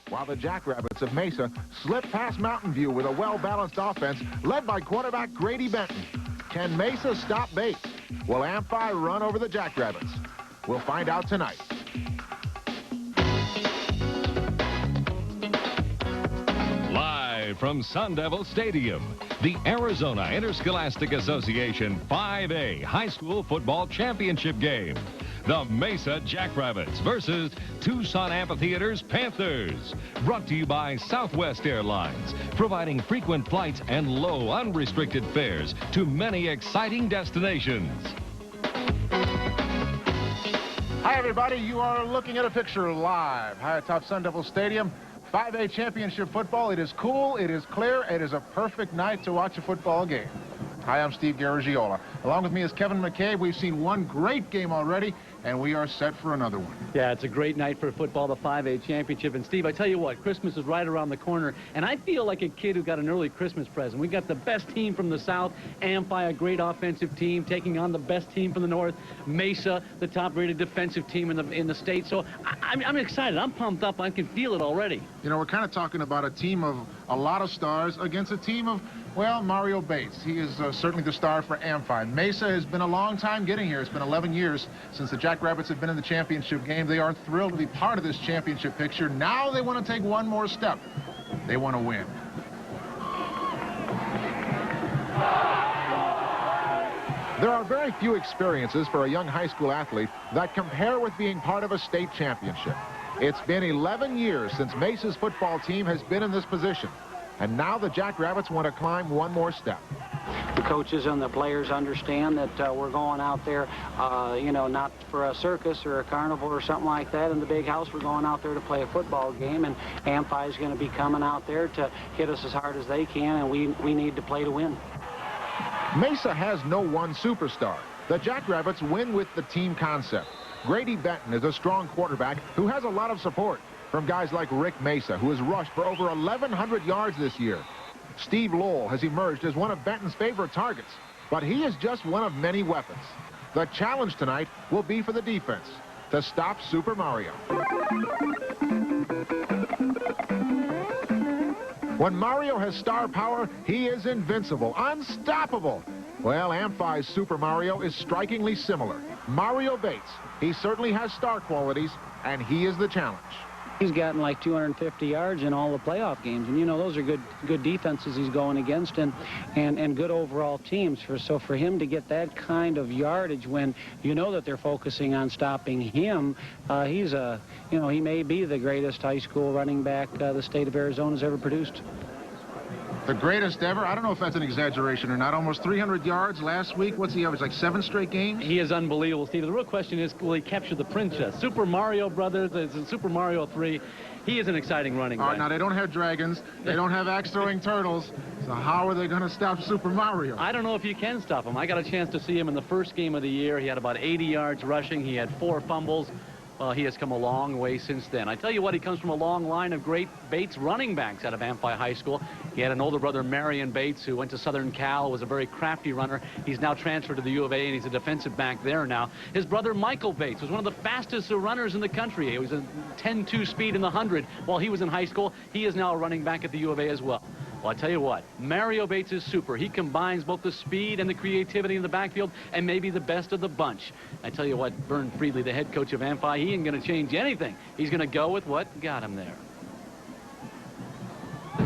while the Jackrabbits of Mesa slip past Mountain View with a well-balanced offense led by quarterback Grady Benton. Can Mesa stop Bates? Will Amphi run over the Jackrabbits? We'll find out tonight. Live from Sun Devil Stadium, the Arizona Interscholastic Association 5A High School Football Championship game. The Mesa Jackrabbits versus Tucson Amphitheater's Panthers. Brought to you by Southwest Airlines, providing frequent flights and low, unrestricted fares to many exciting destinations. Hi, everybody. You are looking at a picture live high atop Sun Devil Stadium. 5A championship football. It is cool. It is clear. It is a perfect night to watch a football game. Hi, I'm Steve Garagiola. Along with me is Kevin McCabe. We've seen one great game already, and we are set for another one. Yeah, it's a great night for football, the 5A championship. And Steve, I tell you what, Christmas is right around the corner, and I feel like a kid who got an early Christmas present. We got the best team from the South, Amphi, a great offensive team, taking on the best team from the North, Mesa, the top-rated defensive team in the state. So I'm excited. I'm pumped up. I can feel it already. You know, we're kind of talking about a team of a lot of stars against a team of, well, Mario Bates. He is certainly the star for Amphi. Mesa has been a long time getting here. It's been 11 years since the Jackrabbits have been in the championship game. They are thrilled to be part of this championship picture. Now they want to take one more step. They want to win. There are very few experiences for a young high school athlete that compare with being part of a state championship. It's been 11 years since Mesa's football team has been in this position. And now the Jackrabbits want to climb one more step. The coaches and the players understand that we're going out there, you know, not for a circus or a carnival or something like that in the big house. We're going out there to play a football game, and Amphi is going to be coming out there to hit us as hard as they can, and we need to play to win. Mesa has no one superstar. The Jackrabbits win with the team concept. Grady Benton is a strong quarterback who has a lot of support from guys like Rick Mesa, who has rushed for over 1,100 yards this year. Steve Lowell has emerged as one of Benton's favorite targets, but he is just one of many weapons. The challenge tonight will be for the defense to stop Super Mario. When Mario has star power, he is invincible, unstoppable. Well, Amphi's Super Mario is strikingly similar. Mario Bates, he certainly has star qualities, and he is the challenge. He's gotten like 250 yards in all the playoff games, and you know those are good defenses he's going against, and good overall teams. So for him to get that kind of yardage when you know that they're focusing on stopping him, he's you know, he may be the greatest high school running back the state of Arizona's ever produced. The greatest ever? I don't know if that's an exaggeration or not. Almost 300 yards last week. What's he average, like 7 straight games? He is unbelievable, Steve. The real question is, will he capture the princess? Super Mario Brothers, it's Super Mario 3. He is an exciting running back. Now, they don't have dragons. They don't have axe-throwing turtles. So how are they going to stop Super Mario? I don't know if you can stop him. I got a chance to see him in the first game of the year. He had about 80 yards rushing. He had 4 fumbles. Well, he has come a long way since then. I tell you what, he comes from a long line of great Bates running backs out of Amphi High School. He had an older brother, Marion Bates, who went to Southern Cal, was a very crafty runner. He's now transferred to the U of A, and he's a defensive back there now. His brother, Michael Bates, was one of the fastest runners in the country. He was a 10-2 speed in the 100 while he was in high school. He is now a running back at the U of A as well. Well, I tell you what, Mario Bates is super. He combines both the speed and the creativity in the backfield, and maybe the best of the bunch. I tell you what, Vern Friedley, the head coach of Amphi, he ain't going to change anything. He's going to go with what got him there.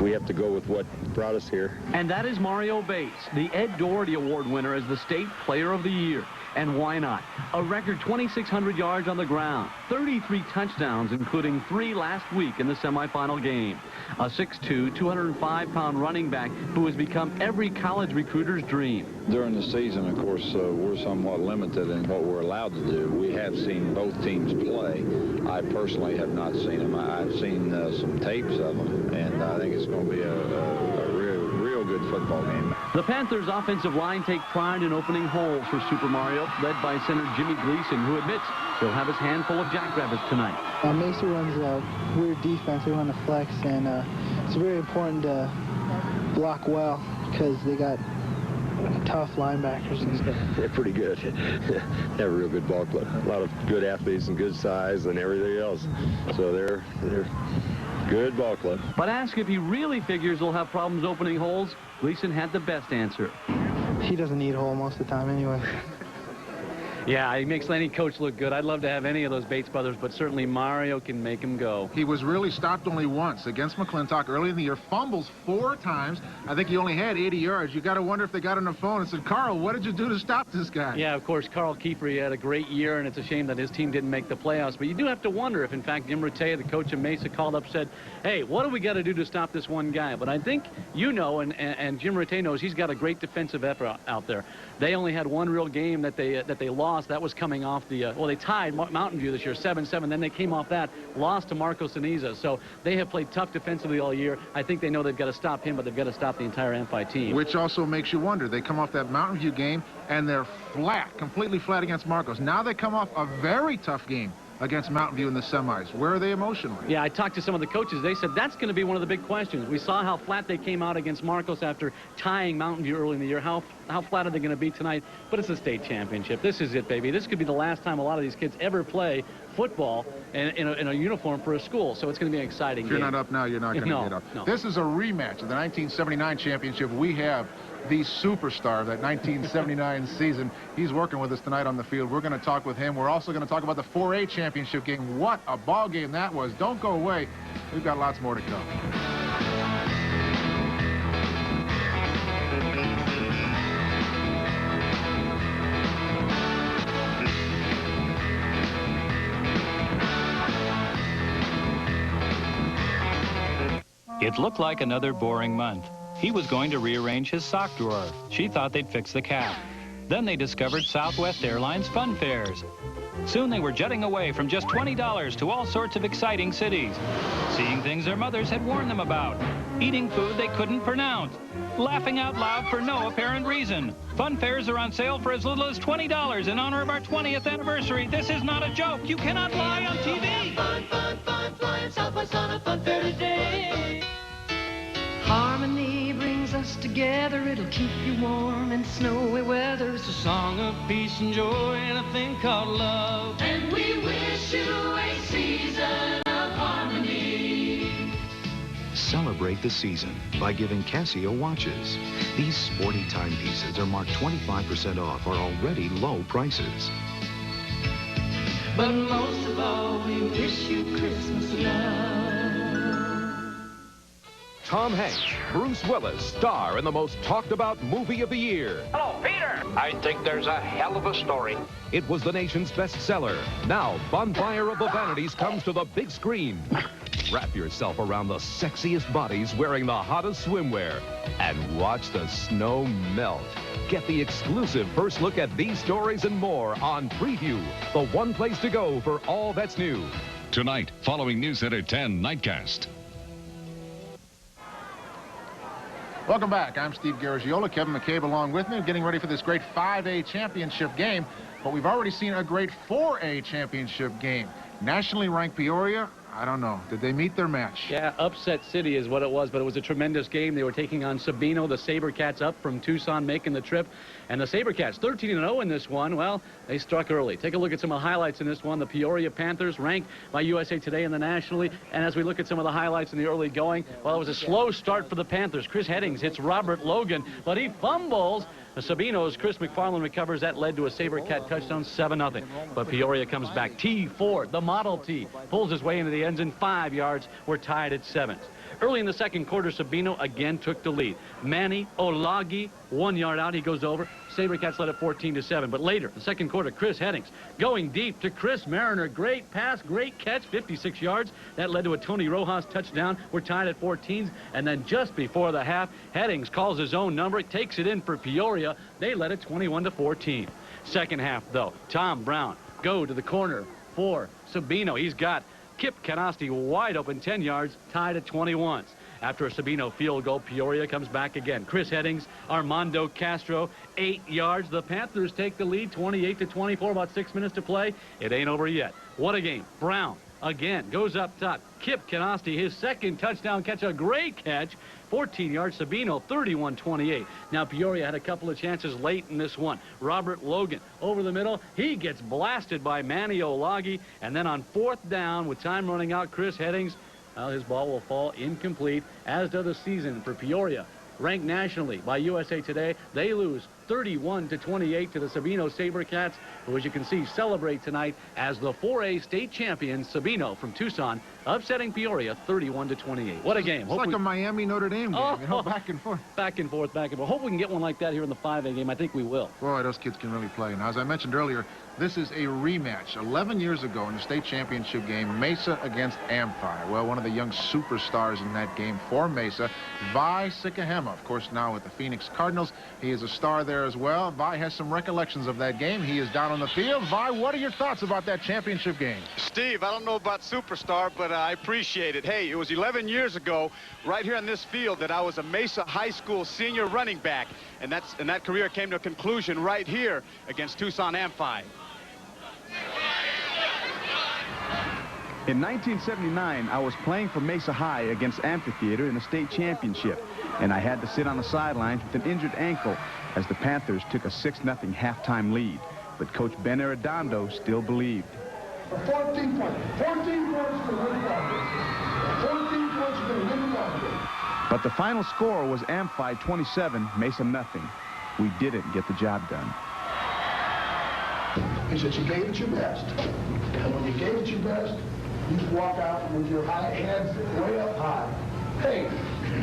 We have to go with what brought us here. And that is Mario Bates, the Ed Doherty Award winner as the State Player of the Year. And why not? A record 2,600 yards on the ground, 33 touchdowns, including 3 last week in the semifinal game. A 6'2", 205-pound running back who has become every college recruiter's dream. During the season, of course, we're somewhat limited in what we're allowed to do. We have seen both teams play. I personally have not seen them. I've seen some tapes of them, and I think it's going to be a real good football game. The Panthers' offensive line take pride in opening holes for Super Mario, led by center Jimmy Gleason, who admits he'll have his handful of Jackrabbits tonight. Mesa runs a weird defense. They run a flex, and it's very important to block well because they got tough linebackers and stuff. They're pretty good. They have a real good ball club. A lot of good athletes and good size and everything else. So they're Good ball club. But ask if he really figures he'll have problems opening holes. Gleason had the best answer. He doesn't need a hole most of the time anyway. Yeah, he makes any coach look good. I'd love to have any of those Bates brothers, but certainly Mario can make him go. He was really stopped only once against McClintock early in the year. Fumbles 4 times. I think he only had 80 yards. You got to wonder if they got on the phone and said, Carl, what did you do to stop this guy? Yeah, of course, Carl Kiefer, he had a great year, and it's a shame that his team didn't make the playoffs. But you do have to wonder if, in fact, Jim Ratea, the coach of Mesa, called up, said, hey, what do we got to do to stop this one guy? But I think you know, and Jim Ratea knows, he's got a great defensive effort out there. They only had one real game that they lost. That was coming off the, well, they tied Mountain View this year, 7-7. Then they came off that, lost to Marco Ceniza. So they have played tough defensively all year. I think they know they've got to stop him, but they've got to stop the entire MFI team. Which also makes you wonder. They come off that Mountain View game, and they're flat, completely flat against Marcos. Now they come off a very tough game against Mountain View in the semis. Where are they emotionally? Yeah, I talked to some of the coaches. They said that's going to be one of the big questions. We saw how flat they came out against Marcos after tying Mountain View early in the year. How flat are they going to be tonight? But it's a state championship. This is it, baby. This could be the last time a lot of these kids ever play football in a uniform for a school. So it's going to be an exciting game. If you're not up now, you're not going to get up. No. This is a rematch of the 1979 championship. We have the superstar of that 1979 season. He's working with us tonight on the field. We're going to talk with him. We're also going to talk about the 4A championship game. What a ball game that was. Don't go away. We've got lots more to come. It looked like another boring month. He was going to rearrange his sock drawer. She thought they'd fix the cap. Then they discovered Southwest Airlines fun fares. Soon they were jetting away from just $20 to all sorts of exciting cities, seeing things their mothers had warned them about, eating food they couldn't pronounce, laughing out loud for no apparent reason. Fun fares are on sale for as little as $20 in honor of our 20th anniversary. This is not a joke. You cannot lie on TV. Fun, fun, fun, flying Southwest on a fun fair today. Harmony brings us together. It'll keep you warm in snowy weather. It's a song of peace and joy and a thing called love. And we wish you a season of harmony. Celebrate the season by giving Casio watches. These sporty timepieces are marked 25% off our already low prices. But most of all, we wish you Christmas love. Tom Hanks, Bruce Willis, star in the most talked about movie of the year. Hello, Peter. I think there's a hell of a story. It was the nation's bestseller. Now, Bonfire of the Vanities comes to the big screen. Wrap yourself around the sexiest bodies wearing the hottest swimwear and watch the snow melt. Get the exclusive first look at these stories and more on Preview, the one place to go for all that's new. Tonight, following News Center 10 Nightcast. Welcome back. I'm Steve Garagiola. Kevin McCabe along with me, getting ready for this great 5A championship game. But we've already seen a great 4A championship game. Nationally ranked Peoria, I don't know. Did they meet their match? Yeah, upset city is what it was, but it was a tremendous game. They were taking on Sabino, the SaberCats up from Tucson, making the trip. And the SaberCats, 13-0 in this one. Well, they struck early. Take a look at some of the highlights in this one. The Peoria Panthers ranked by USA Today in the Nationally. And as we look at some of the highlights in the early going, well, it was a slow start for the Panthers. Chris Headings hits Robert Logan, but he fumbles. The Sabino's Chris McFarland recovers. That led to a SaberCat touchdown, 7-0. But Peoria comes back. T Ford, the Model T, pulls his way into the end zone, 5 yards. We're tied at 7. Early in the second quarter, Sabino again took the lead. Manny Olagi, 1 yard out. He goes over. SaberCats led it 14-7. But later, the second quarter, Chris Headings going deep to Chris Mariner. Great pass, great catch, 56 yards. That led to a Tony Rojas touchdown. We're tied at 14. And then just before the half, Headings calls his own number, takes it in for Peoria. They led it 21-14. Second half, though, Tom Brown go to the corner for Sabino. He's got Kip Canasti wide open, 10 yards, tied at 21. After a Sabino field goal, Peoria comes back again. Chris Headings, Armando Castro, 8 yards. The Panthers take the lead, 28-24, about 6 minutes to play. It ain't over yet. What a game. Brown again goes up top. Kip Canasti, his second touchdown catch, a great catch. 14 yards, Sabino, 31-28. Now, Peoria had a couple of chances late in this one. Robert Logan over the middle. He gets blasted by Manny Olagi. And then on fourth down, with time running out, Chris Headings Well, his ball will fall incomplete, as does the season for Peoria. Ranked nationally by USA Today, they lose 31-28 to the Sabino SaberCats, who, as you can see, celebrate tonight as the 4A state champion, Sabino from Tucson, upsetting Peoria 31-28. What a game. It's like a Miami-Notre Dame game, you know, back and forth. Back and forth, back and forth. Hope we can get one like that here in the 5A game. I think we will. Boy, those kids can really play. Now, as I mentioned earlier, this is a rematch. 11 years ago in the state championship game, Mesa against Amphi. Well, one of the young superstars in that game for Mesa, Vi Sikahema, of course, now with the Phoenix Cardinals. He is a star there as well. Vi has some recollections of that game. He is down on the field. Vi, what are your thoughts about that championship game? Steve, I don't know about superstar, but I appreciate it. Hey, it was 11 years ago, right here on this field, that I was a Mesa High School senior running back, and that career came to a conclusion right here against Tucson Amphi. In 1979, I was playing for Mesa High against Amphitheater in the state championship, and I had to sit on the sidelines with an injured ankle as the Panthers took a 6-0 halftime lead. But Coach Ben Arredondo still believed. 14 points. 14 points to win the ball. 14 points to win the ball. But the final score was Amphi 27, Mesa nothing. We didn't get the job done. Is that you gave it your best. And when you gave it your best, you walk out with your heads way up high. Hey,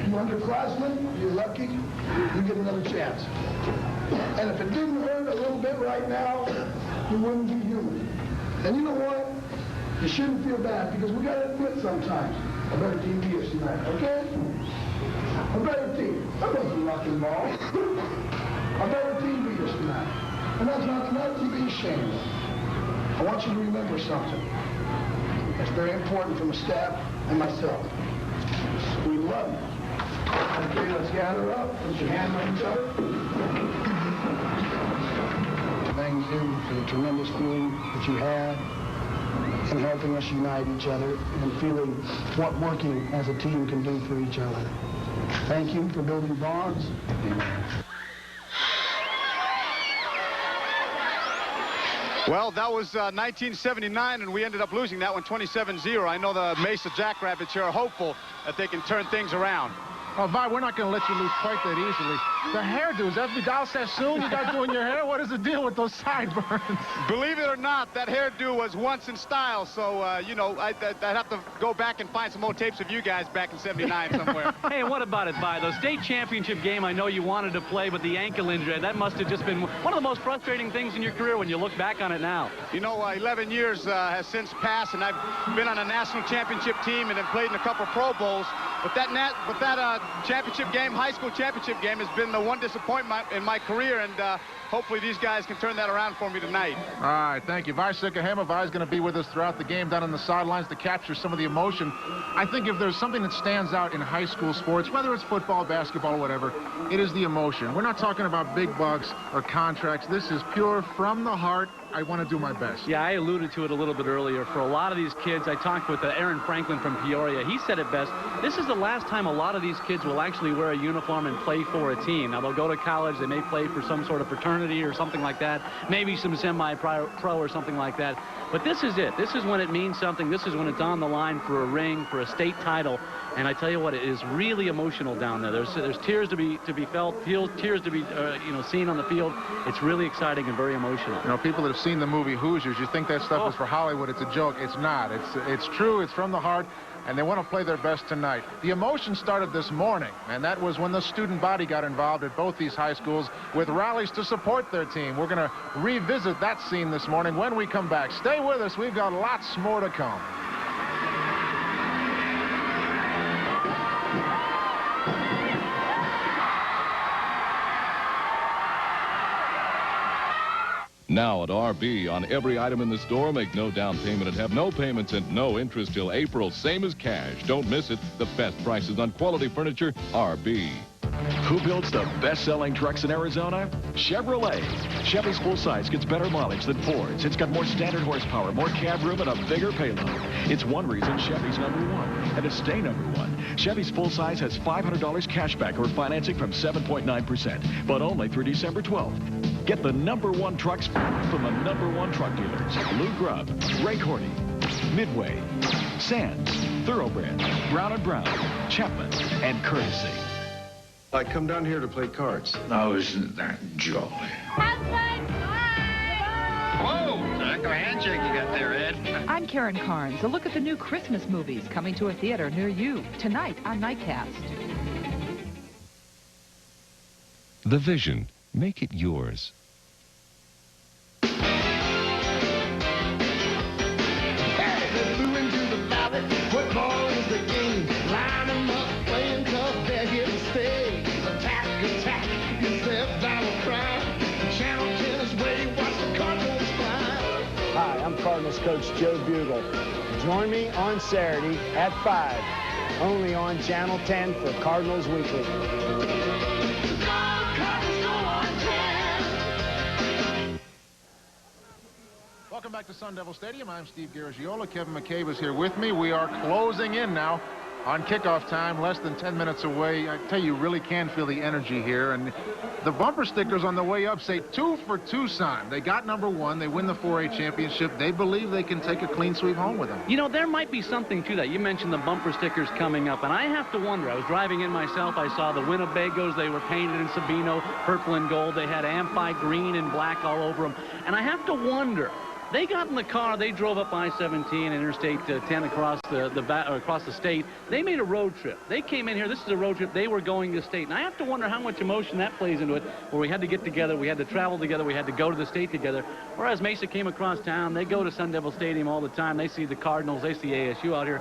you underclassmen, you're lucky, you get another chance. And if it didn't hurt a little bit right now, you wouldn't be human. And you know what? You shouldn't feel bad, because we got to admit sometimes a better team beat us tonight, okay? A better team. That wasn't rock and ball. A better team beat us tonight. And that's not to be ashamed of. I want you to remember something. It's very important from the staff and myself. We love you. Okay, let's gather up. Put your hands on each other. Thank you for the tremendous feeling that you had in helping us unite each other and feeling what working as a team can do for each other. Thank you for building bonds. Well, that was 1979, and we ended up losing that one 27-0. I know the Mesa Jackrabbits here are hopeful that they can turn things around. Oh, Vi, we're not going to let you lose quite that easily. The hairdo, is that Vidal Sassoon you got doing your hair? What is the deal with those sideburns? Believe it or not, that hairdo was once in style, so, you know, I'd have to go back and find some old tapes of you guys back in 79 somewhere. Hey, what about it, Vi? The state championship game, I know you wanted to play, but the ankle injury, that must have just been one of the most frustrating things in your career when you look back on it now. You know, 11 years has since passed, and I've been on a national championship team and have played in a couple Pro Bowls. But that championship game, high school championship game, has been the one disappointment in my career, and hopefully these guys can turn that around for me tonight. All right, thank you. Vi Sikahema. Vi's going to be with us throughout the game down on the sidelines to capture some of the emotion. I think if there's something that stands out in high school sports, whether it's football, basketball, or whatever, it is the emotion. We're not talking about big bucks or contracts. This is pure from the heart. I want to do my best. Yeah, I alluded to it a little bit earlier. For a lot of these kids, I talked with Aaron Franklin from Peoria. He said it best. This is the last time a lot of these kids will actually wear a uniform and play for a team. Now, they'll go to college. They may play for some sort of fraternity or something like that, maybe some semi-pro or something like that. But this is it. This is when it means something. This is when it's on the line for a ring, for a state title. And I tell you what, it is really emotional down there. There's tears to be felt, tears to be seen on the field. It's really exciting and very emotional. You know, people that have seen the movie Hoosiers, you think that stuff is for Hollywood. It's a joke. It's not. It's true. It's from the heart. And they want to play their best tonight. The emotion started this morning, and that was when the student body got involved at both these high schools with rallies to support their team. We're going to revisit that scene this morning when we come back. Stay with us. We've got lots more to come. Now at RB, on every item in the store, make no down payment and have no payments and no interest till April. Same as cash. Don't miss it. The best prices on quality furniture, RB. Who builds the best-selling trucks in Arizona? Chevrolet. Chevy's full-size gets better mileage than Ford's. It's got more standard horsepower, more cab room, and a bigger payload. It's one reason Chevy's #1, and to stay #1. Chevy's full-size has $500 cash back or financing from 7.9%, but only through December 12th. Get the #1 trucks from the #1 truck dealers. Lou Grubb, Ray Cordy, Midway, Sands, Thoroughbred, Brown & Brown, Chapman, and Courtesy. I come down here to play cards. Now, isn't that jolly? Whoa, heck of a handshake you got there, Ed. I'm Karen Carnes. A look at the new Christmas movies coming to a theater near you tonight on Nightcast. The Vision. Make it yours. Football is the game. Line them up, playing tough, they're here to stay. Attack, attack, is their battle cry. Channel 10 is where you watch the Cardinals fly. Hi, I'm Cardinals coach Joe Bugle. Join me on Saturday at 5, only on Channel 10 for Cardinals Weekly. Welcome back to Sun Devil Stadium. I'm Steve Garagiola. Kevin McCabe is here with me. We are closing in now on kickoff time, less than 10 minutes away. I tell you, you really can feel the energy here. And the bumper stickers on the way up say 2 for Tucson. They got #1. They win the 4A championship. They believe they can take a clean sweep home with them. You know, there might be something to that. You mentioned the bumper stickers coming up, and I have to wonder. I was driving in myself. I saw the Winnebagos. They were painted in Sabino, purple and gold. They had Amphi green and black all over them. And I have to wonder. They got in the car. They drove up I-17 and Interstate 10 across the state. They made a road trip. They came in here. This is a road trip. They were going to state. And I have to wonder how much emotion that plays into it, where we had to get together, we had to travel together, we had to go to the state together. Whereas Mesa came across town. They go to Sun Devil Stadium all the time. They see the Cardinals. They see ASU out here.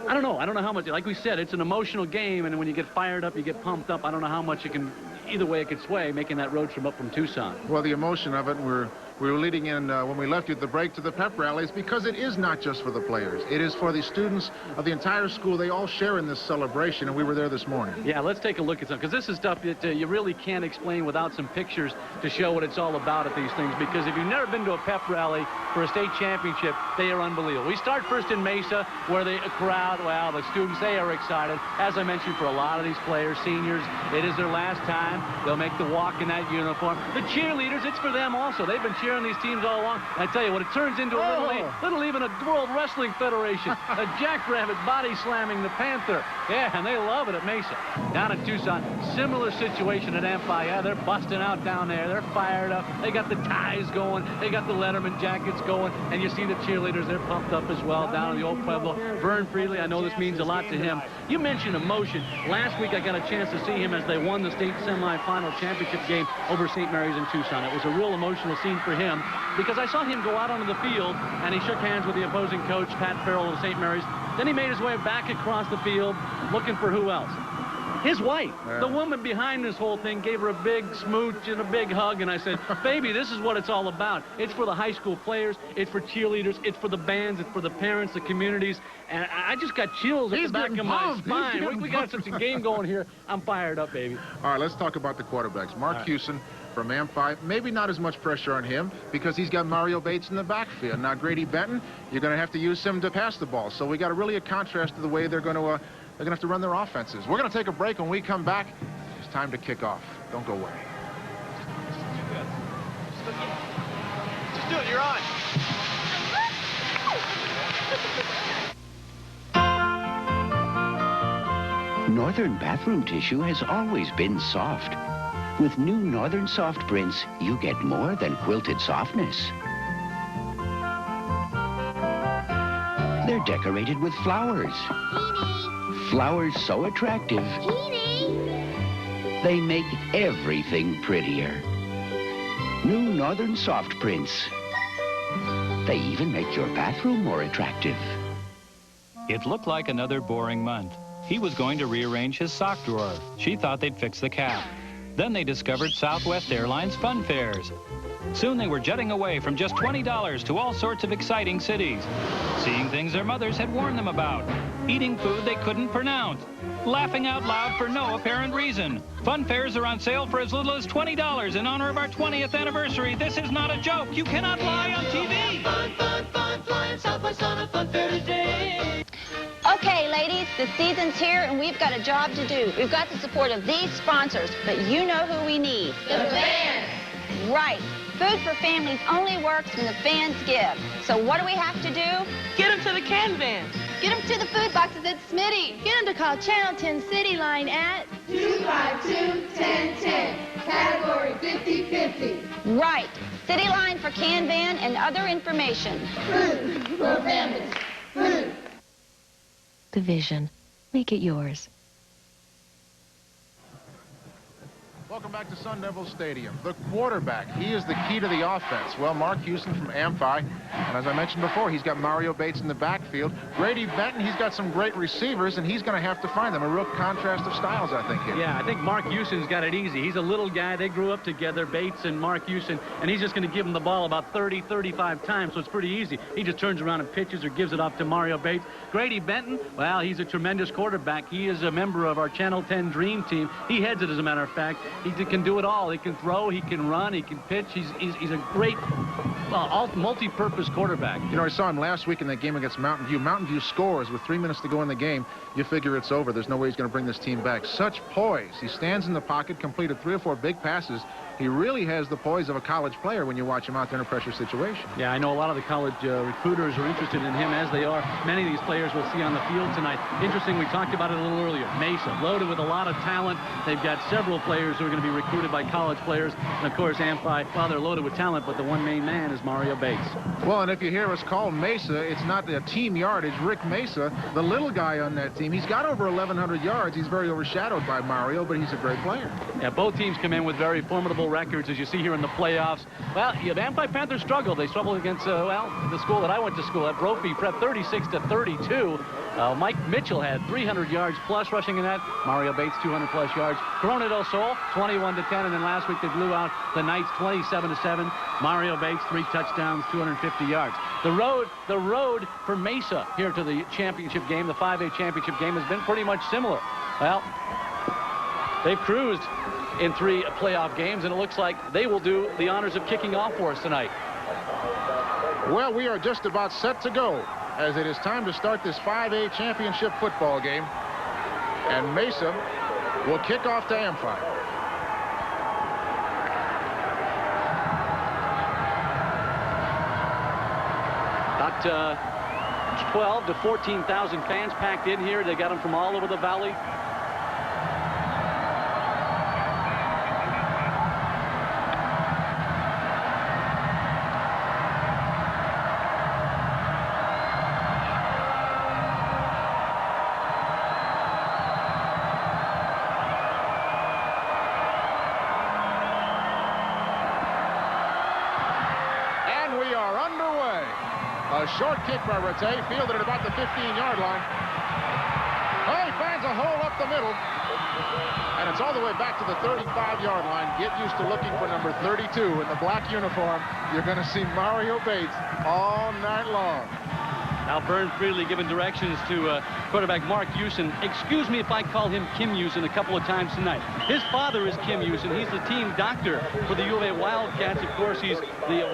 I don't know. I don't know how much. Like we said, it's an emotional game, and when you get fired up, you get pumped up. I don't know how much you can. Either way, it could sway making that road trip up from Tucson. Well, the emotion of it, we were leading in when we left you at the break to the pep rallies, because it is not just for the players. It is for the students of the entire school. They all share in this celebration, and we were there this morning. Yeah, let's take a look at some, because this is stuff that you really can't explain without some pictures to show what it's all about at these things, because if you've never been to a pep rally for a state championship, they are unbelievable. We start first in Mesa, where the crowd, well, the students, they are excited. As I mentioned, for a lot of these players, seniors, it is their last time. They'll make the walk in that uniform. The cheerleaders, it's for them also. They've been cheering these teams all along. I tell you what, it turns into a little even a World Wrestling Federation. A jackrabbit body slamming the Panther. Yeah, and they love it at Mesa. Down in Tucson, similar situation at Amphi. Yeah, they're busting out down there. They're fired up. They got the ties going. They got the Letterman jackets going. And you see the cheerleaders, they're pumped up as well down in the old Pueblo. Vern Freely, I know this means a lot to him. You mentioned emotion. Last week I got a chance to see him as they won the state semifinal championship game over St. Mary's in Tucson. It was a real emotional scene for him, because I saw him go out onto the field and he shook hands with the opposing coach, Pat Farrell of St. Mary's. Then he made his way back across the field looking for who else? His wife. Yeah. The woman behind this whole thing gave her a big smooch and a big hug, and I said, baby, this is what it's all about. It's for the high school players, it's for cheerleaders, it's for the bands, it's for the parents, the communities, and I just got chills at the back of my spine. We got such a game going here. I'm fired up, baby. All right, let's talk about the quarterbacks. Mark Hewson from Amphi, maybe not as much pressure on him because he's got Mario Bates in the backfield. Now, Grady Benton, you're going to have to use him to pass the ball, so we got a contrast to the way they're going to have to run their offenses. We're going to take a break. When we come back, it's time to kick off. Don't go away. Just do it. You're on. Northern bathroom tissue has always been soft. With new Northern Soft Prints, you get more than quilted softness. They're decorated with flowers. Flowers so attractive, they make everything prettier. New Northern Soft Prints. They even make your bathroom more attractive. It looked like another boring month. He was going to rearrange his sock drawer. She thought they'd fix the cap. Then they discovered Southwest Airlines fun fairs. Soon they were jetting away from just $20 to all sorts of exciting cities. Seeing things their mothers had warned them about. Eating food they couldn't pronounce. Laughing out loud for no apparent reason. Fun fairs are on sale for as little as $20 in honor of our 20th anniversary. This is not a joke. You cannot lie on TV. Fun, fun, fun, flying Southwest on a fun fair today. Okay, ladies, the season's here and we've got a job to do. We've got the support of these sponsors, but you know who we need. The fans. Right. Food for families only works when the fans give. So what do we have to do? Get them to the can van. Get them to the food boxes at Smitty. Get them to call Channel 10 City Line at 252-1010. Category 5050. Right. City Line for can van and other information. Food for families. Food. The vision. Make it yours. Welcome back to Sun Devil Stadium. The quarterback, he is the key to the offense. Well, Mark Houston from Amphi, and as I mentioned before, he's got Mario Bates in the backfield. Grady Benton, he's got some great receivers, and he's going to have to find them. A real contrast of styles, I think, here. Yeah, I think Mark Houston's got it easy. He's a little guy. They grew up together, Bates and Mark Houston, and he's just going to give him the ball about 30, 35 times, so it's pretty easy. He just turns around and pitches or gives it off to Mario Bates. Grady Benton, well, he's a tremendous quarterback. He is a member of our Channel 10 Dream Team. He heads it, as a matter of fact. He can do it all. He can throw, he can run, he can pitch. He's a great multi-purpose quarterback. You know, I saw him last week in that game against Mountain View. Mountain View scores with 3 minutes to go in the game. You figure it's over. There's no way he's going to bring this team back. Such poise. He stands in the pocket, completed 3 or 4 big passes. He really has the poise of a college player when you watch him out there in a pressure situation. Yeah, I know a lot of the college recruiters are interested in him, as they are. Many of these players we'll see on the field tonight. Interesting, we talked about it a little earlier. Mesa, loaded with a lot of talent. They've got several players who are going to be recruited by college players. And, of course, Amphi, well, they're loaded with talent, but the one main man is Mario Bates. Well, and if you hear us call Mesa, it's not the team yardage. Rick Mesa, the little guy on that team, he's got over 1,100 yards. He's very overshadowed by Mario, but he's a great player. Yeah, both teams come in with very formidable records, as you see here in the playoffs. Well, the Amphi Panthers struggled. They struggled against, the school that I went to school at, Brophy Prep, 36-32. Mike Mitchell had 300 yards plus rushing in that. Mario Bates, 200 plus yards. Corona del Sol, 21-10, and then last week they blew out the Knights 27-7. Mario Bates, 3 touchdowns, 250 yards. The road for Mesa here to the championship game, the 5A championship game, has been pretty much similar. Well, they've cruised in 3 playoff games, and it looks like they will do the honors of kicking off for us tonight. Well, we are just about set to go, as it is time to start this 5A championship football game. And Mesa will kick off to Amphi. About 12 to 14,000 fans packed in here. They got them from all over the valley. A short kick by Rattay, fielded at about the 15-yard line. Oh, he finds a hole up the middle. And it's all the way back to the 35-yard line. Get used to looking for number 32 in the black uniform. You're going to see Mario Bates all night long. Now Vern Freely giving directions to quarterback Mark Houston. Excuse me if I call him Kim Houston a couple of times tonight. His father is Kim Houston. He's the team doctor for the U of A Wildcats. Of course, he's the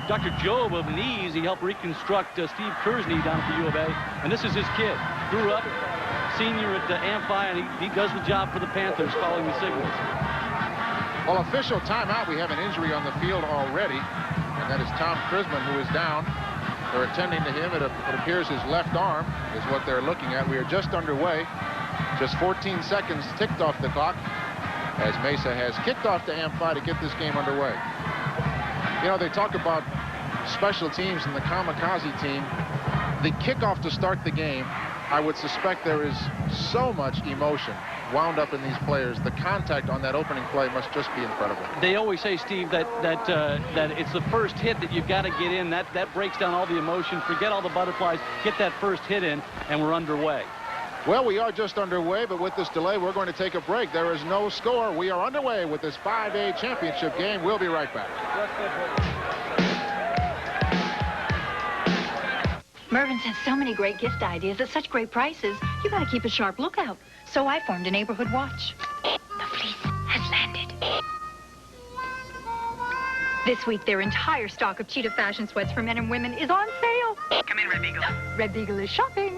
Dr. Job of knees. He helped reconstruct Steve Kerr's knee down at the U of A. And this is his kid. Grew up senior at Amphi, and he does the job for the Panthers, calling the signals. Well, official timeout. We have an injury on the field already, and that is Tom Chrisman, who is down. They're attending to him. It appears his left arm is what they're looking at. We are just underway. Just 14 seconds ticked off the clock as Mesa has kicked off to Amphi to get this game underway. You know, they talk about special teams and the kamikaze team. The kickoff to start the game, I would suspect there is so much emotion wound up in these players. The contact on that opening play must just be incredible. They always say, Steve, that it's the first hit that you've got to get in. That breaks down all the emotion. Forget all the butterflies. Get that first hit in, and we're underway. Well, we are just underway, but with this delay, we're going to take a break. There is no score. We are underway with this 5A championship game. We'll be right back. Mervin's has so many great gift ideas at such great prices, you got to keep a sharp lookout. So I formed a neighborhood watch. The fleece has landed. This week, their entire stock of cheetah fashion sweats for men and women is on sale. Come in, Red Beagle. Red Beagle is shopping.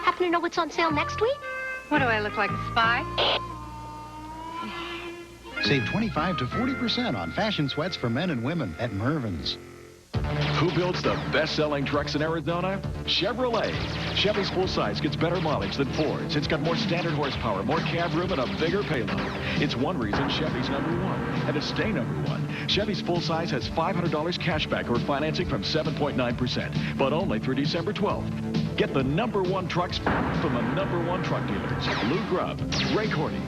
Happen to know what's on sale next week? What do I look like, a spy? Save 25 to 40% on fashion sweats for men and women at Mervin's. Who builds the best-selling trucks in Arizona? Chevrolet. Chevy's full size gets better mileage than Ford's. It's got more standard horsepower, more cab room, and a bigger payload. It's one reason Chevy's #1, and to stay #1. Chevy's full size has $500 cash back or financing from 7.9%, but only through December 12th. Get the #1 trucks from the #1 truck dealers: Lou Grubb, Ray Cordy,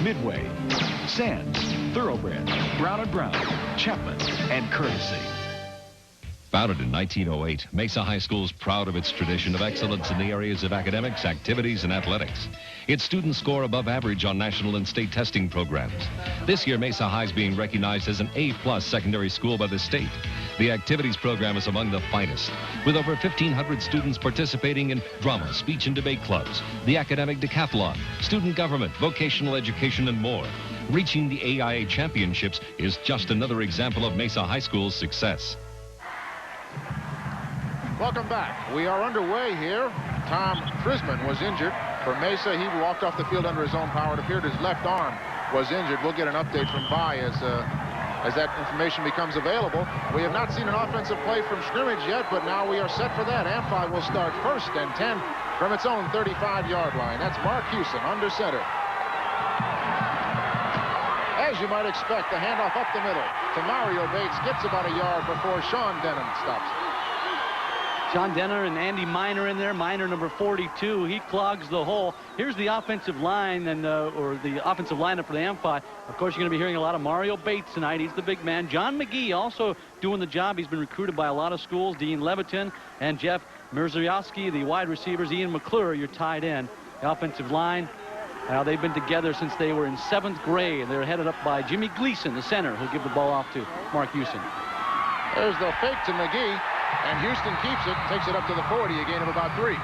Midway, Sands, Thoroughbred, Brown & Brown, Chapman, and Courtesy. Founded in 1908, Mesa High School is proud of its tradition of excellence in the areas of academics, activities, and athletics. Its students score above average on national and state testing programs. This year, Mesa High is being recognized as an A+ secondary school by the state. The activities program is among the finest, with over 1,500 students participating in drama, speech, and debate clubs, the academic decathlon, student government, vocational education, and more. Reaching the AIA championships is just another example of Mesa High School's success. Welcome back. We are underway here. Tom Frisman was injured for Mesa. He walked off the field under his own power. It appeared his left arm was injured. We'll get an update from Vi as that information becomes available. We have not seen an offensive play from scrimmage yet, but now we are set for that. Amphi will start 1st and 10 from its own 35-yard line. That's Mark Hewson under center. As you might expect, the handoff up the middle to Mario Bates gets about a yard before Sean Denham stops it. Sean Denner and Andy Miner in there. Miner, number 42. He clogs the hole. Here's the offensive line and or the offensive lineup for the Amphi. Of course, you're going to be hearing a lot of Mario Bates tonight. He's the big man. John McGee also doing the job. He's been recruited by a lot of schools. Dean Leviton and Jeff Mirzyowski, the wide receivers. Ian McClure, your tight end. The offensive line. They've been together since they were in 7th grade. They're headed up by Jimmy Gleason, the center, who'll give the ball off to Mark Hewson. There's the fake to McGee. And Houston keeps it, takes it up to the 40, a gain of about 3.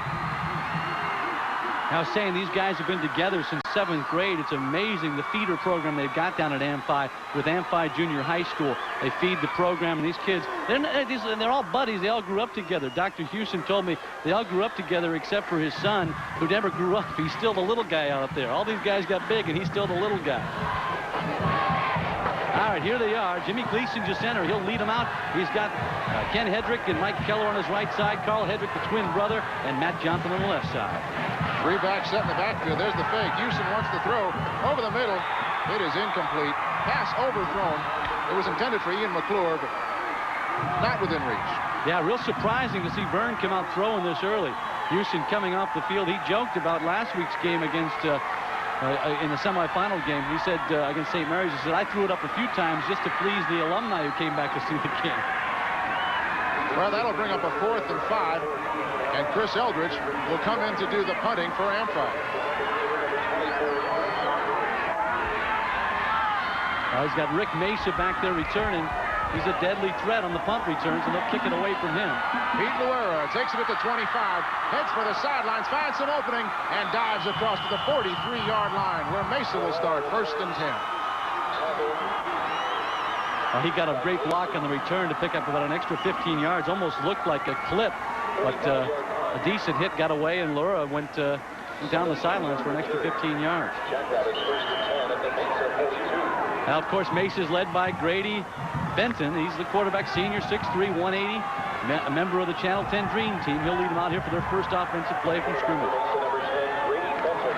I was saying these guys have been together since 7th grade. It's amazing the feeder program they've got down at Amphi with Amphi Junior High School. They feed the program, and these kids, they're all buddies. They all grew up together. Dr. Houston told me they all grew up together except for his son, who never grew up. He's still the little guy out there. All these guys got big, and he's still the little guy. All right, here they are. Jimmy Gleason to center. He'll lead them out. He's got Ken Hedrick and Mike Keller on his right side. Carl Hedrick, the twin brother, and Matt Johnson on the left side. 3 backs set in the backfield. There's the fake. Houston wants to throw over the middle. It is incomplete. Pass overthrown. It was intended for Ian McClure, but not within reach. Yeah, real surprising to see Vern come out throwing this early. Houston coming off the field. He joked about last week's game against in the semifinal game. He said against St. Mary's, he said, I threw it up a few times just to please the alumni who came back to see the game. Well, that'll bring up a 4th and 5, and Chris Eldridge will come in to do the punting for Amphi. He's got Rick Mesa back there returning. He's a deadly threat on the punt returns, and they'll kick it away from him. Pete Luera takes it at the 25, heads for the sidelines, finds some opening, and dives across to the 43-yard line, where Mesa will start 1st and 10. He got a great block on the return to pick up about an extra 15 yards. Almost looked like a clip, but a decent hit got away, and Luera went down the sidelines for an extra 15 yards. Now, of course, Mesa's led by Grady Benton. He's the quarterback, senior, 6'3", 180, a member of the Channel 10 Dream Team. He'll lead them out here for their first offensive play from scrimmage.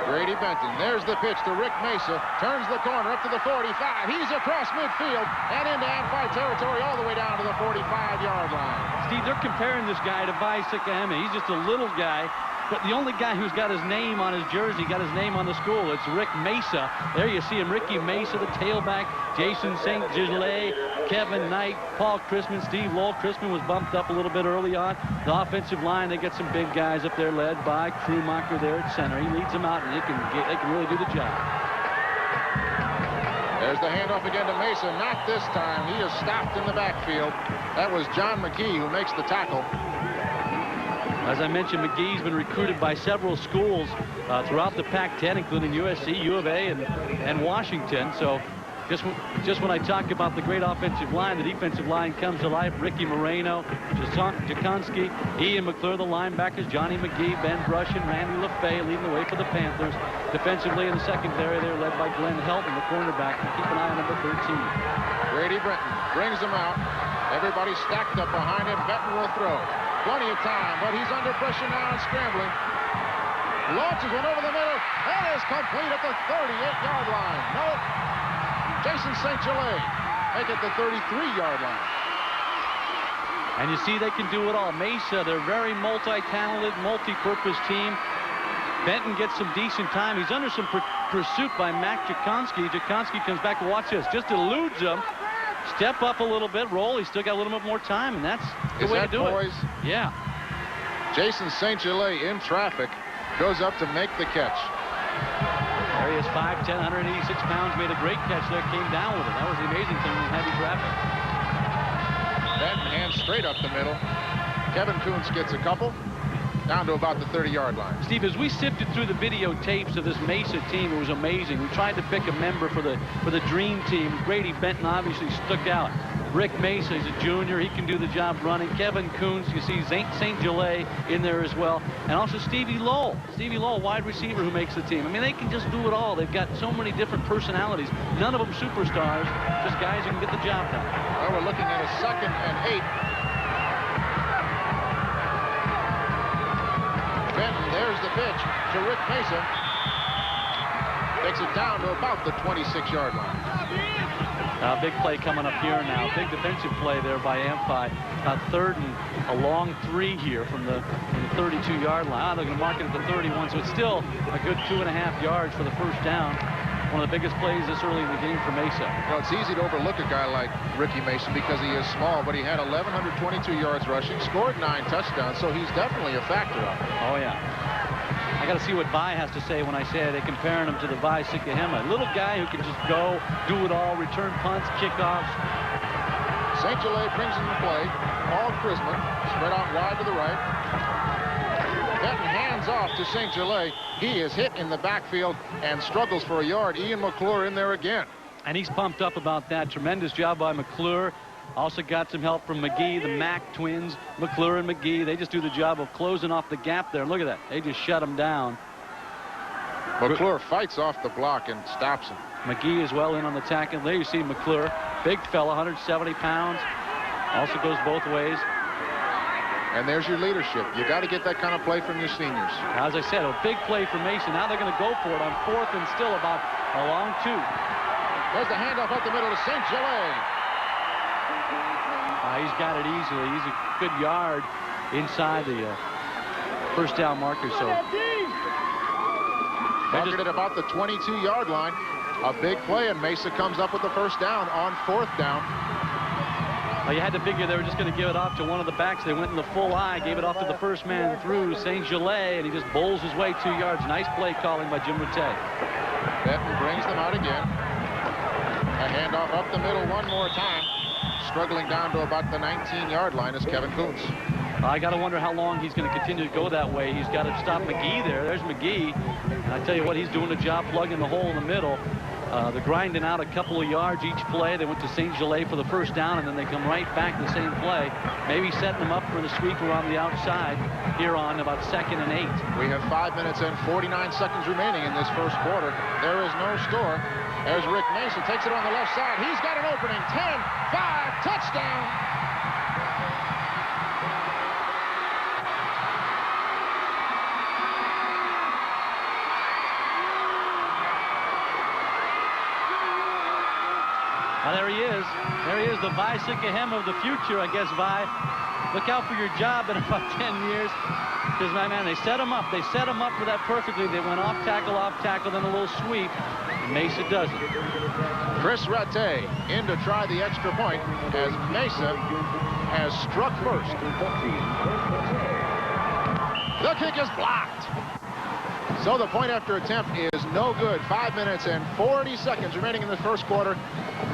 Grady Benton, there's the pitch to Rick Mesa, turns the corner up to the 45. He's across midfield and into Amphi territory all the way down to the 45-yard line. Steve, they're comparing this guy to Vi Sikaheme. He's just a little guy, but the only guy who's got his name on his jersey, got his name on the school, it's Rick Mesa. There you see him, Ricky Mesa, the tailback, Jason St. Gillet, Kevin Knight, Paul Chrisman, Steve Lowell. Chrisman was bumped up a little bit early on. The offensive line, they get some big guys up there led by Krummacher there at center. He leads them out, and they can really do the job. There's the handoff again to Mesa. Not this time. He is stopped in the backfield. That was John McGee who makes the tackle. As I mentioned, McGee's been recruited by several schools throughout the Pac-10, including USC, U of A, and Washington. So just when I talk about the great offensive line, the defensive line comes to life. Ricky Moreno, Jakonski, Ian McClure, the linebackers, Johnny McGee, Ben Brush, and Randy LaFay leading the way for the Panthers. Defensively in the secondary, they're led by Glenn Helton, the cornerback. Keep an eye on number 13. Grady Benton brings them out. Everybody stacked up behind him. Benton will throw. Plenty of time, but he's under pressure now and scrambling. Launches one over the middle. That is complete at the 38-yard line. No. Jason St. Gelais make it the 33-yard line. And you see they can do it all. Mesa, they're very multi-talented, multi-purpose team. Benton gets some decent time. He's under some pursuit by Mac Jakonski. Jakonski comes back and watch this. Just eludes him. Step up a little bit, roll. He's still got a little bit more time, and that's the way to do it. Yeah. Jason St. Gelais in traffic goes up to make the catch. There he is, 5'10", 186 pounds, made a great catch there, came down with it. That was the amazing thing in heavy traffic. Benton hands straight up the middle. Kevin Kuntz gets a couple. Down to about the 30-yard line. Steve, as we sifted through the videotapes of this Mesa team, it was amazing. We tried to pick a member for the dream team. Grady Benton obviously stuck out. Rick Mesa, he's a junior. He can do the job running. Kevin Kuntz, you see St. Gelais in there as well. And also Stevie Lowell. Stevie Lowell, wide receiver who makes the team. I mean, they can just do it all. They've got so many different personalities. None of them superstars, just guys who can get the job done. Well, we're looking at a 2nd and 8. Benton, there's the pitch to Rick Mesa. Takes it down to about the 26-yard line. Big play coming up here now. Big defensive play there by Amphi. 3rd and a long 3 here from the 32-yard line. They're going to mark it at the 31, so it's still a good 2.5 yards for the first down. One of the biggest plays this early in the game for Mesa. Well, it's easy to overlook a guy like Ricky Mason because he is small, but he had 1,122 yards rushing, scored 9 touchdowns, so he's definitely a factor up there. Oh, yeah. I got to see what Vi has to say when I say they're comparing him to the Vi Sikahema. Little guy who can just go, do it all, return punts, kickoffs. St. Gelais brings in the play. Paul Chrisman spread out wide to the right. Benton hands off to St. Gelais. He is hit in the backfield and struggles for a yard. Ian McClure in there again. And he's pumped up about that. Tremendous job by McClure. Also got some help from McGee, the Mack twins. McClure and McGee, they just do the job of closing off the gap there. Look at that. They just shut him down. McClure fights off the block and stops him. McGee is well in on the tackle. There you see McClure. Big fella, 170 pounds. Also goes both ways. And there's your leadership. You got to get that kind of play from your seniors. As I said, a big play for Mason. Now they're going to go for it on 4th and still about a long 2. There's the handoff up the middle to St. Gelais. He's got it easily. He's a good yard inside the first down marker. So markered at about the 22-yard line. A big play, and Mesa comes up with the first down on 4th down. Well, you had to figure they were just going to give it off to one of the backs. They went in the full eye, gave it off to the first man through, St. Gelais, and he just bowls his way 2 yards. Nice play calling by Jim Rattay. Benton brings them out again. A handoff up the middle one more time. Struggling down to about the 19-yard line is Kevin Kuntz. I got to wonder how long he's going to continue to go that way. He's got to stop McGee there. There's McGee. And I tell you what, he's doing a job plugging the hole in the middle. They're grinding out a couple of yards each play. They went to St. Gelais for the first down, and then they come right back to the same play. Maybe setting them up for the sweeper on the outside here on about 2nd and 8. We have 5 minutes and 49 seconds remaining in this first quarter. There is no score. There's Rick Mason, takes it on the left side. He's got an opening. 10-5, touchdown. Well, there he is. There he is, the Vi Sikahema of the future, I guess, Vi. Look out for your job in about 10 years. Because, my man, they set him up. They set him up for that perfectly. They went off tackle, then a little sweep. Mesa does it. Chris Rattay in to try the extra point as Mesa has struck first. The kick is blocked. So the point after attempt is no good. 5 minutes and 40 seconds remaining in the first quarter.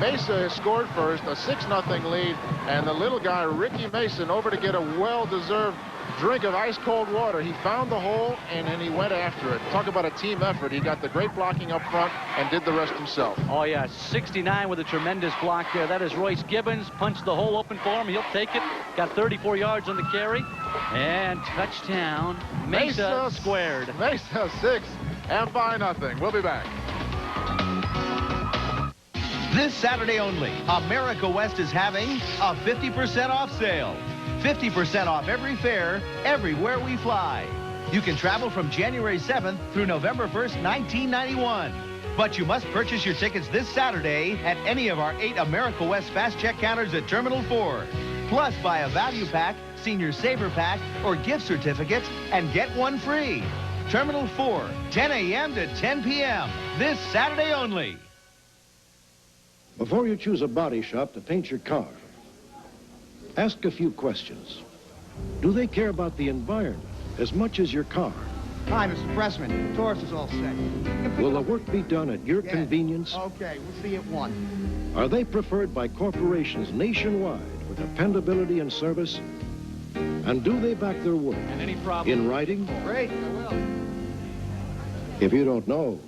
Mesa has scored first, a 6-0 lead, and the little guy, Ricky Mason, over to get a well-deserved drink of ice-cold water. He found the hole, and then he went after it. Talk about a team effort. He got the great blocking up front and did the rest himself. Oh, yeah, 69 with a tremendous block there. That is Royce Gibbons. Punched the hole open for him. He'll take it. Got 34 yards on the carry. And touchdown. Mesa squared. Mesa 6, Amphi 0. We'll be back. This Saturday only, America West is having a 50% off sale. 50% off every fare, everywhere we fly. You can travel from January 7th through November 1st, 1991. But you must purchase your tickets this Saturday at any of our 8 America West fast check counters at Terminal 4. Plus, buy a value pack, senior saver pack, or gift certificate and get one free. Terminal 4, 10 a.m. to 10 p.m. This Saturday only. Before you choose a body shop to paint your car, ask a few questions. Do they care about the environment as much as your car? Hi, Mr. Pressman. The Taurus is all set. Will the work be done at your convenience? Okay, we'll see you at 1. Are they preferred by corporations nationwide for dependability and service? And do they back their word? And any problem? In writing? Great, I will. If you don't know,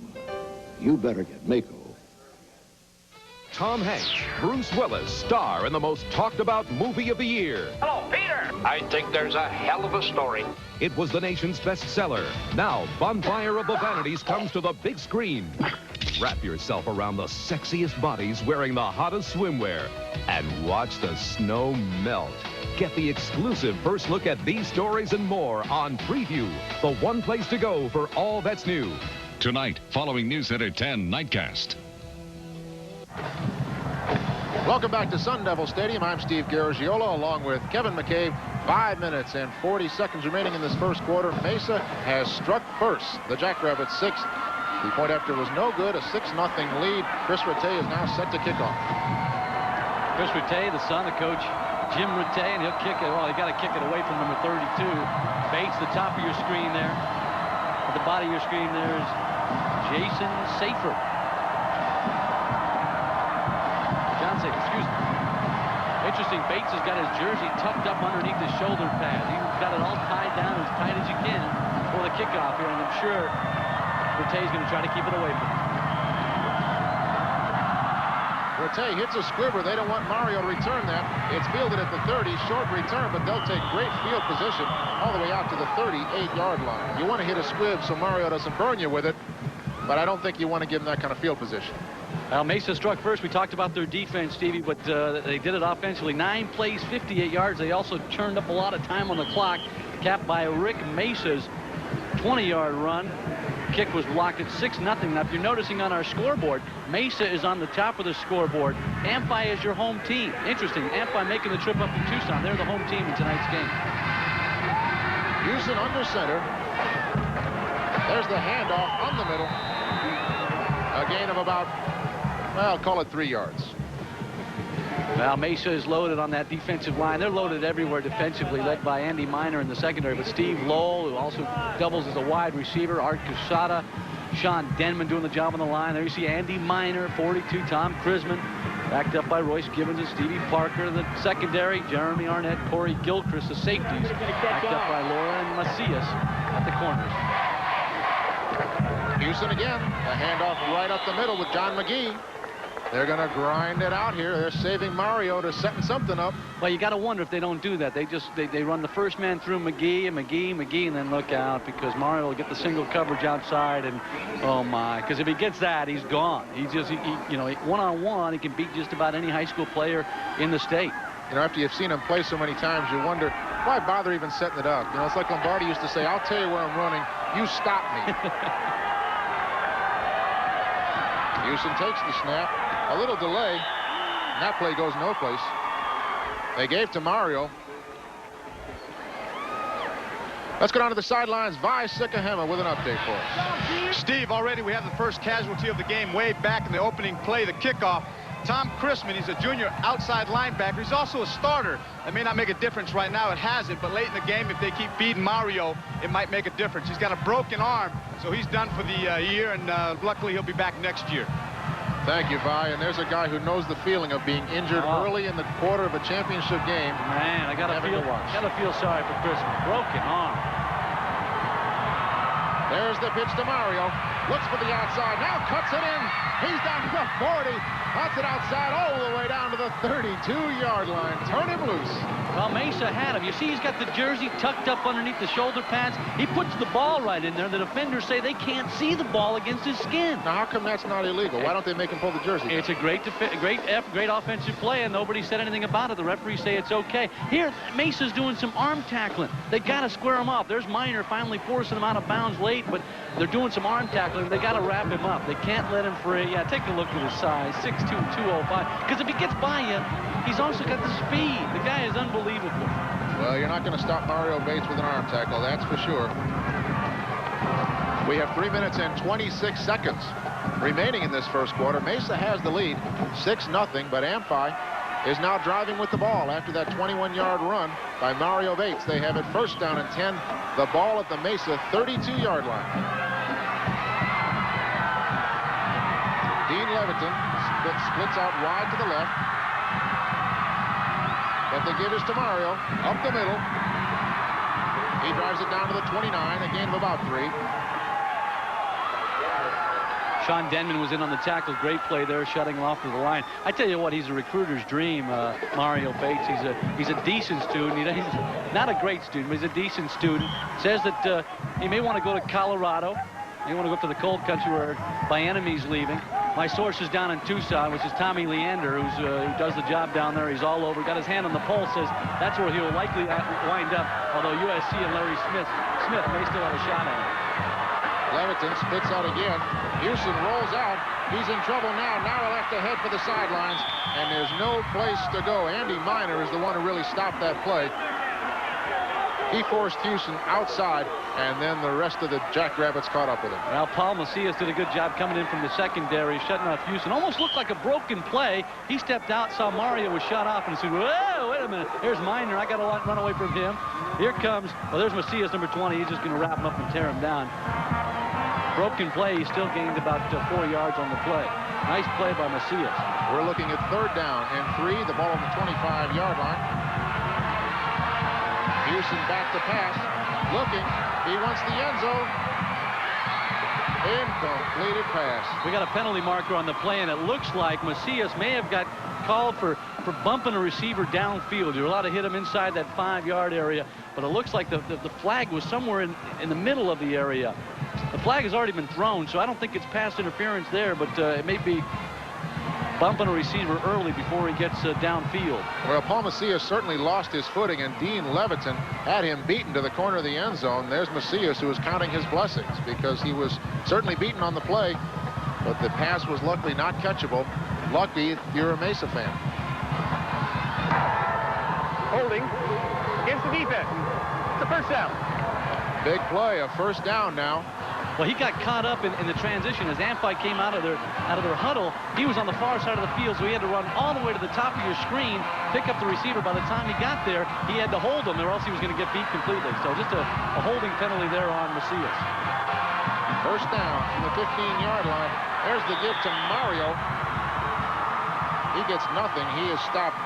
you better get Mako. Tom Hanks, Bruce Willis, star in the most talked about movie of the year. Hello, Peter. I think there's a hell of a story. It was the nation's bestseller. Now, Bonfire of the Vanities comes to the big screen. Wrap yourself around the sexiest bodies wearing the hottest swimwear and watch the snow melt. Get the exclusive first look at these stories and more on Preview, the one place to go for all that's new. Tonight, following News Center 10 Nightcast. Welcome back to Sun Devil Stadium. I'm Steve Garagiola along with Kevin McCabe. 5 minutes and 40 seconds remaining in this first quarter. Mesa has struck first. The Jackrabbits 6. The point after was no good. A 6-0 lead. Chris Rattay is now set to kick off. Chris Rattay, the son of Coach Jim Rattay, and he'll kick it. Well, you got to kick it away from number 32. Bates, the top of your screen there. At the bottom of your screen there is Jason Safer. Excuse me. Interesting, Bates has got his jersey tucked up underneath his shoulder pad. He's got it all tied down as tight as you can for the kickoff here, and I'm sure Rattay's going to try to keep it away from him. Rattay hits a squibber. They don't want Mario to return that. It's fielded at the 30. Short return, but they'll take great field position all the way out to the 38-yard line. You want to hit a squib so Mario doesn't burn you with it, but I don't think you want to give him that kind of field position. Well, Mesa struck first. We talked about their defense, Stevie, but they did it offensively. 9 plays, 58 yards. They also turned up a lot of time on the clock, capped by Rick Mesa's 20-yard run. Kick was blocked at 6-0. Now, if you're noticing on our scoreboard, Mesa is on the top of the scoreboard. Amphi is your home team. Interesting. Amphi making the trip up to Tucson. They're the home team in tonight's game. Houston under center. There's the handoff on the middle. A gain of about, well, I'll call it 3 yards. Well, Mesa is loaded on that defensive line. They're loaded everywhere defensively, led by Andy Miner in the secondary, but Steve Lowell, who also doubles as a wide receiver, Art Casada, Sean Denman doing the job on the line. There you see Andy Miner, 42, Tom Chrisman, backed up by Royce Gibbons and Stevie Parker in the secondary, Jeremy Arnett, Corey Gilchrist, the safeties, backed up by Laura and Macias at the corners. Houston again, a handoff right up the middle with John McGee. They're going to grind it out here. They're saving Mario to setting something up. Well, you got to wonder if they don't do that. They run the first man through McGee, and then look out because Mario will get the single coverage outside, and oh my, because if he gets that, he's gone. You know, one-on-one, he can beat just about any high school player in the state. You know, after you've seen him play so many times, you wonder, why bother even setting it up? You know, it's like Lombardi used to say, I'll tell you where I'm running, you stop me. Houston takes the snap. A little delay, and that play goes no place. They gave to Mario. Let's go down to the sidelines. Vi Sikahema with an update for us. Steve, already we have the first casualty of the game way back in the opening play, the kickoff. Tom Chrisman, he's a junior outside linebacker. He's also a starter. That may not make a difference right now. It hasn't, but late in the game, if they keep feeding Mario, it might make a difference. He's got a broken arm, so he's done for the year, and luckily he'll be back next year. Thank you, Vi. And there's a guy who knows the feeling of being injured early in the quarter of a championship game. Man, I gotta feel sorry for Chrisman. Broken arm. There's the pitch to Mario. Looks for the outside. Now cuts it in. He's down to the 40. Cuts it outside all the way down to the 32-yard line. Turn him loose. Well, Mesa had him. You see he's got the jersey tucked up underneath the shoulder pads. He puts the ball right in there. The defenders say they can't see the ball against his skin. Now, how come that's not illegal? Why don't they make him pull the jersey down? It's a great offensive play, and nobody said anything about it. The referees say it's okay. Here, Mesa's doing some arm tackling. They got to square him off. There's Miner finally forcing him out of bounds late, but they're doing some arm tackling. They got to wrap him up. They can't let him free. Yeah, take a look at his size, 6'2", 205. Because if he gets by you, he's also got the speed. The guy is unbelievable. Well, you're not going to stop Mario Bates with an arm tackle, that's for sure. We have 3 minutes and 26 seconds remaining in this first quarter. Mesa has the lead, 6-0, but Amphi is now driving with the ball after that 21-yard run by Mario Bates. They have it first down and 10. The ball at the Mesa 32-yard line. Dean Leviton splits out wide to the left. But the give is to Mario, up the middle. He drives it down to the 29, a gain of about 3. Sean Denman was in on the tackle. Great play there, shutting him off to the line. I tell you what, he's a recruiter's dream, Mario Bates. He's a decent student. He's not a great student, but he's a decent student. Says that he may want to go to Colorado. He want to go up to the cold country where Biennemy's leaving. My source is down in Tucson, which is Tommy Leander, who does the job down there. He's all over. Got his hand on the pulse. Says that's where he'll likely wind up. Although USC and Larry Smith may still have a shot at him. Leviton spits out again. Houston rolls out. He's in trouble now. Now he'll have to head for the sidelines, and there's no place to go. Andy Miner is the one who really stopped that play. He forced Houston outside, and then the rest of the Jackrabbits caught up with him. Well, Paul Macias did a good job coming in from the secondary, shutting off Houston. Almost looked like a broken play. He stepped out, saw Mario was shut off, and said, whoa, wait a minute. Here's Miner. I got to run away from him. Here comes, well, there's Macias, number 20. He's just going to wrap him up and tear him down. Broken play. He still gained about 4 yards on the play. Nice play by Macias. We're looking at 3rd down and 3. The ball on the 25-yard line. Houston back to pass. Looking. He wants the end zone. Incompleted pass. We got a penalty marker on the play, and it looks like Macias may have got called for bumping a receiver downfield. You're allowed to hit him inside that 5-yard area, but it looks like the flag was somewhere in the middle of the area. The flag has already been thrown, so I don't think it's pass interference there, but it may be bumping a receiver early before he gets downfield. Well, Paul Macias certainly lost his footing, and Dean Leviton had him beaten to the corner of the end zone. There's Macias, who was counting his blessings because he was certainly beaten on the play, but the pass was luckily not catchable. Lucky if you're a Mesa fan. Holding against the defense. It's a first down. Big play, a first down now. Well, he got caught up in the transition as Amphi came out of their huddle. He was on the far side of the field, so he had to run all the way to the top of your screen, pick up the receiver. By the time he got there, he had to hold him, or else he was going to get beat completely. So just a holding penalty there on Macias. First down from the 15-yard line. There's the give to Mario. He gets nothing. He is stopped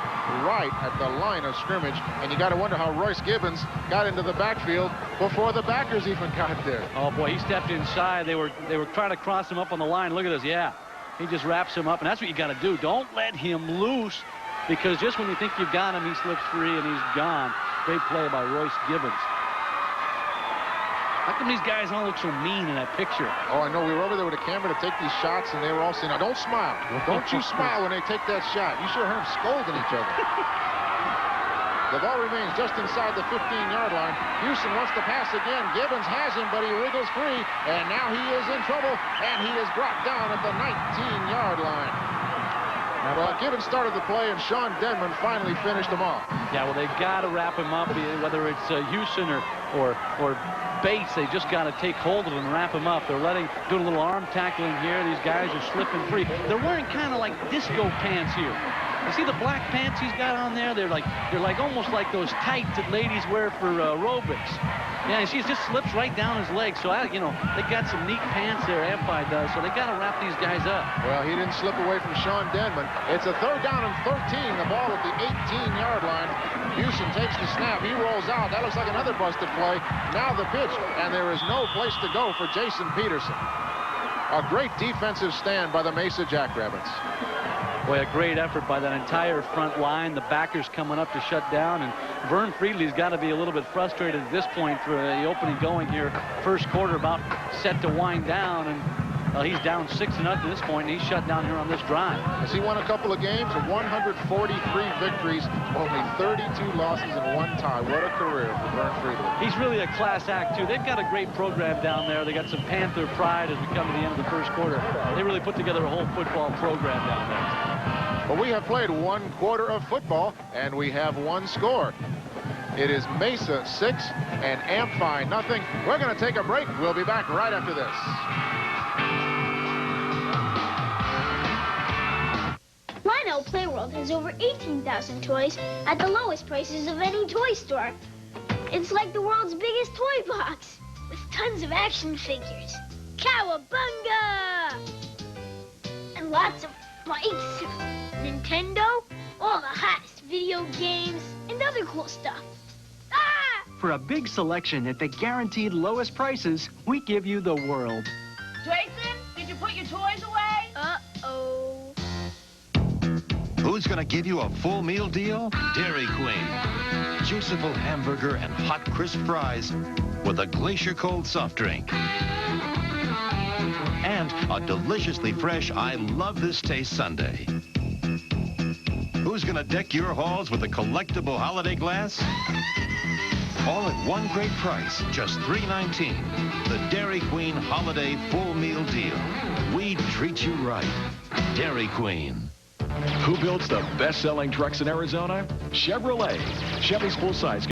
right at the line of scrimmage, and you got to wonder how Royce Gibbons got into the backfield before the backers even got there. Oh boy, he stepped inside. They were trying to cross him up on the line. Look at this. Yeah, he just wraps him up, and that's what you got to do. Don't let him loose, because just when you think you've got him, he slips free and he's gone. Great play by Royce Gibbons. How come these guys all look so mean in that picture? Oh, I know. We were over there with a camera to take these shots, and they were all saying, now, don't smile. Don't you smile when they take that shot. You sure heard them scolding each other. The ball remains just inside the 15-yard line. Houston wants to pass again. Gibbons has him, but he wriggles free, and now he is in trouble, and he is brought down at the 19-yard line. Well, Gibbons started the play, and Sean Denman finally finished him off. Yeah, well, they've got to wrap him up, whether it's Houston or Bates. They just got to take hold of him and wrap him up. They're doing a little arm tackling here. These guys are slipping free. They're wearing kind of like disco pants here. You see the black pants he's got on there? They're like almost like those tights that ladies wear for aerobics. Yeah, you see, it just slips right down his leg. So, they got some neat pants there, Amphi does, so they got to wrap these guys up. Well, he didn't slip away from Sean Denman. It's a 3rd down and 13. The ball at the 18-yard line. Houston takes the snap. He rolls out. That looks like another busted play. Now the pitch, and there is no place to go for Jason Peterson. A great defensive stand by the Mesa Jackrabbits. Boy, a great effort by that entire front line. The backers coming up to shut down, and Vern Friedley's got to be a little bit frustrated at this point for the opening going here. First quarter about set to wind down, and he's down 6-0 at this point, and he's shut down here on this drive. Has he won a couple of games? 143 victories, only 32 losses and 1 tie. What a career for Vern Friedley. He's really a class act, too. They've got a great program down there. They got some Panther pride as we come to the end of the first quarter. They really put together a whole football program down there. Well, we have played 1 quarter of football, and we have 1 score. It is Mesa 6 and Amphi nothing. We're going to take a break. We'll be back right after this. Lionel Playworld has over 18,000 toys at the lowest prices of any toy store. It's like the world's biggest toy box with tons of action figures. Cowabunga! And lots of bikes, Nintendo, all the hottest video games, and other cool stuff. Ah! For a big selection at the guaranteed lowest prices, we give you the world. Jason, did you put your toys away? Uh-oh. Who's going to give you a full meal deal? Dairy Queen. Juiceable hamburger and hot crisp fries with a glacier cold soft drink. And a deliciously fresh I Love This Taste sundae. Who's going to deck your halls with a collectible holiday glass? All at one great price, just $3.19. The Dairy Queen Holiday Full Meal Deal. We treat you right. Dairy Queen. Who builds the best-selling trucks in Arizona? Chevrolet. Chevy's full-size